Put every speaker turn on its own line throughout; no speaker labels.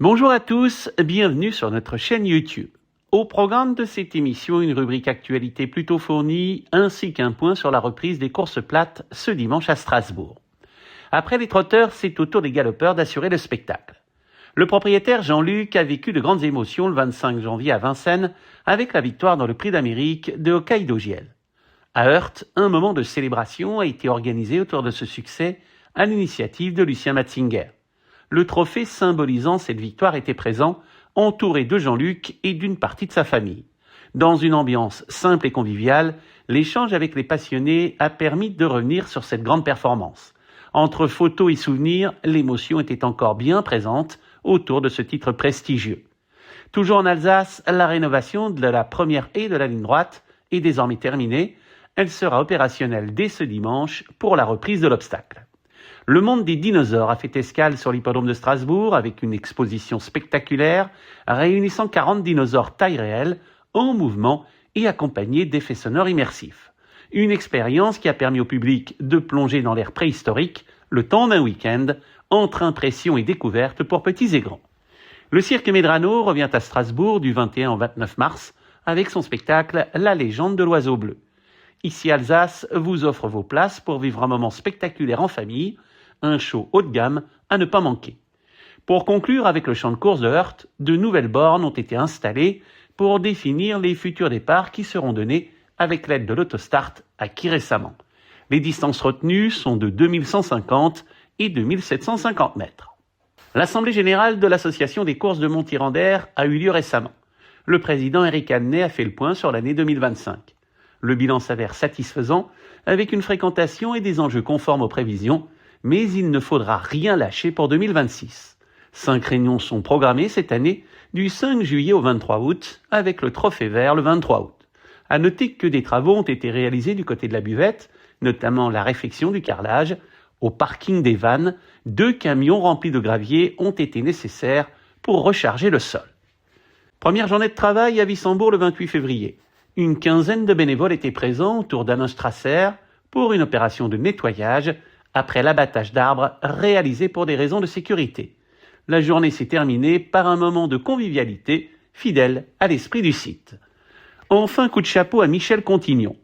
Bonjour à tous, bienvenue sur notre chaîne YouTube. Au programme de cette émission, une rubrique actualité plutôt fournie, ainsi qu'un point sur la reprise des courses plates ce dimanche à Strasbourg. Après les trotteurs, c'est au tour des galopeurs d'assurer le spectacle. Le propriétaire Jean-Luc a vécu de grandes émotions le 25 janvier à Vincennes avec la victoire dans le Prix d'Amérique de Hokkaido Giel. À Heurt, un moment de célébration a été organisé autour de ce succès à l'initiative de Lucien Matzinger. Le trophée symbolisant cette victoire était présent, entouré de Jean-Luc et d'une partie de sa famille. Dans une ambiance simple et conviviale, l'échange avec les passionnés a permis de revenir sur cette grande performance. Entre photos et souvenirs, l'émotion était encore bien présente autour de ce titre prestigieux. Toujours en Alsace, la rénovation de la première haie de la ligne droite est désormais terminée. Elle sera opérationnelle dès ce dimanche pour la reprise de l'obstacle. Le monde des dinosaures a fait escale sur l'hippodrome de Strasbourg avec une exposition spectaculaire réunissant 40 dinosaures taille réelle en mouvement et accompagnés d'effets sonores immersifs. Une expérience qui a permis au public de plonger dans l'ère préhistorique le temps d'un week-end entre impressions et découvertes pour petits et grands. Le cirque Medrano revient à Strasbourg du 21 au 29 mars avec son spectacle La légende de l'oiseau bleu. Ici Alsace vous offre vos places pour vivre un moment spectaculaire en famille, un show haut de gamme à ne pas manquer. Pour conclure avec le champ de course de Heurt, de nouvelles bornes ont été installées pour définir les futurs départs qui seront donnés avec l'aide de l'autostart acquis récemment. Les distances retenues sont de 2150 et 2750 mètres. L'Assemblée générale de l'Association des courses de Montirandère a eu lieu récemment. Le président Eric Adnet a fait le point sur l'année 2025. Le bilan s'avère satisfaisant avec une fréquentation et des enjeux conformes aux prévisions, mais il ne faudra rien lâcher pour 2026. 5 réunions sont programmées cette année du 5 juillet au 23 août avec le trophée vert le 23 août. À noter que des travaux ont été réalisés du côté de la buvette, notamment la réfection du carrelage. Au parking des vannes, 2 camions remplis de gravier ont été nécessaires pour recharger le sol. Première journée de travail à Wissembourg le 28 février. Une quinzaine de bénévoles étaient présents autour d'Alain Strasser pour une opération de nettoyage après l'abattage d'arbres réalisé pour des raisons de sécurité. La journée s'est terminée par un moment de convivialité fidèle à l'esprit du site. Enfin, coup de chapeau à Michel Contignon.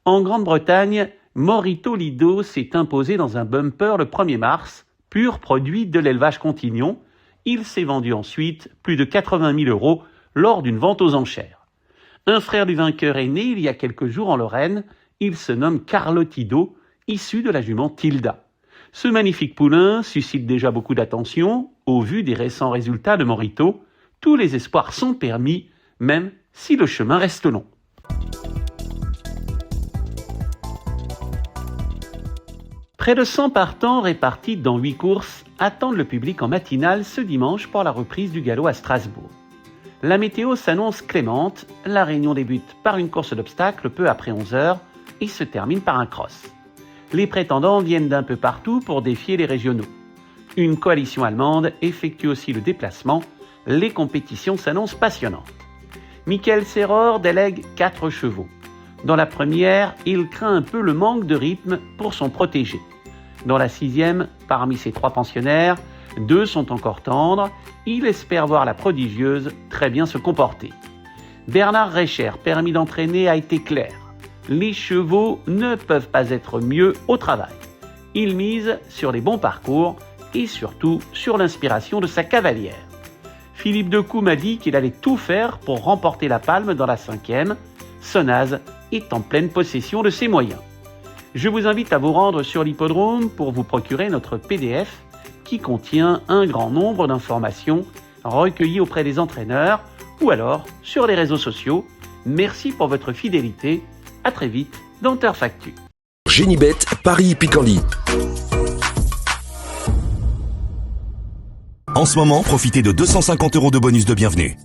En Grande-Bretagne, Morito Lido s'est imposé dans un bumper le 1er mars, pur produit de l'élevage Contignon. Il s'est vendu ensuite plus de 80 000 € lors d'une vente aux enchères. Un frère du vainqueur est né il y a quelques jours en Lorraine. Il se nomme Carlo Tido, issu de la jument Tilda. Ce magnifique poulain suscite déjà beaucoup d'attention au vu des récents résultats de Morito. Tous les espoirs sont permis, même si le chemin reste long. Près de 100 partants répartis dans 8 courses attendent le public en matinale ce dimanche pour la reprise du galop à Strasbourg. La météo s'annonce clémente, la réunion débute par une course d'obstacles peu après 11h et se termine par un cross. Les prétendants viennent d'un peu partout pour défier les régionaux. Une coalition allemande effectue aussi le déplacement. Les compétitions s'annoncent passionnantes. Michael Serror délègue 4 chevaux. Dans la première, il craint un peu le manque de rythme pour son protégé. Dans la 6e, parmi ses 3 pensionnaires, 2 sont encore tendres. Il espère voir la prodigieuse très bien se comporter. Bernard Recher, permis d'entraîner, a été clair. Les chevaux ne peuvent pas être mieux au travail. Il mise sur les bons parcours et surtout sur l'inspiration de sa cavalière. Philippe Decoux m'a dit qu'il allait tout faire pour remporter la palme dans la 5e. Sonaz est en pleine possession de ses moyens. Je vous invite à vous rendre sur l'hippodrome pour vous procurer notre PDF qui contient un grand nombre d'informations recueillies auprès des entraîneurs ou alors sur les réseaux sociaux. Merci pour votre fidélité. À très vite dans Turf Actu.
Génibet, Paris Picardie. En ce moment, profitez de 250 € de bonus de bienvenue.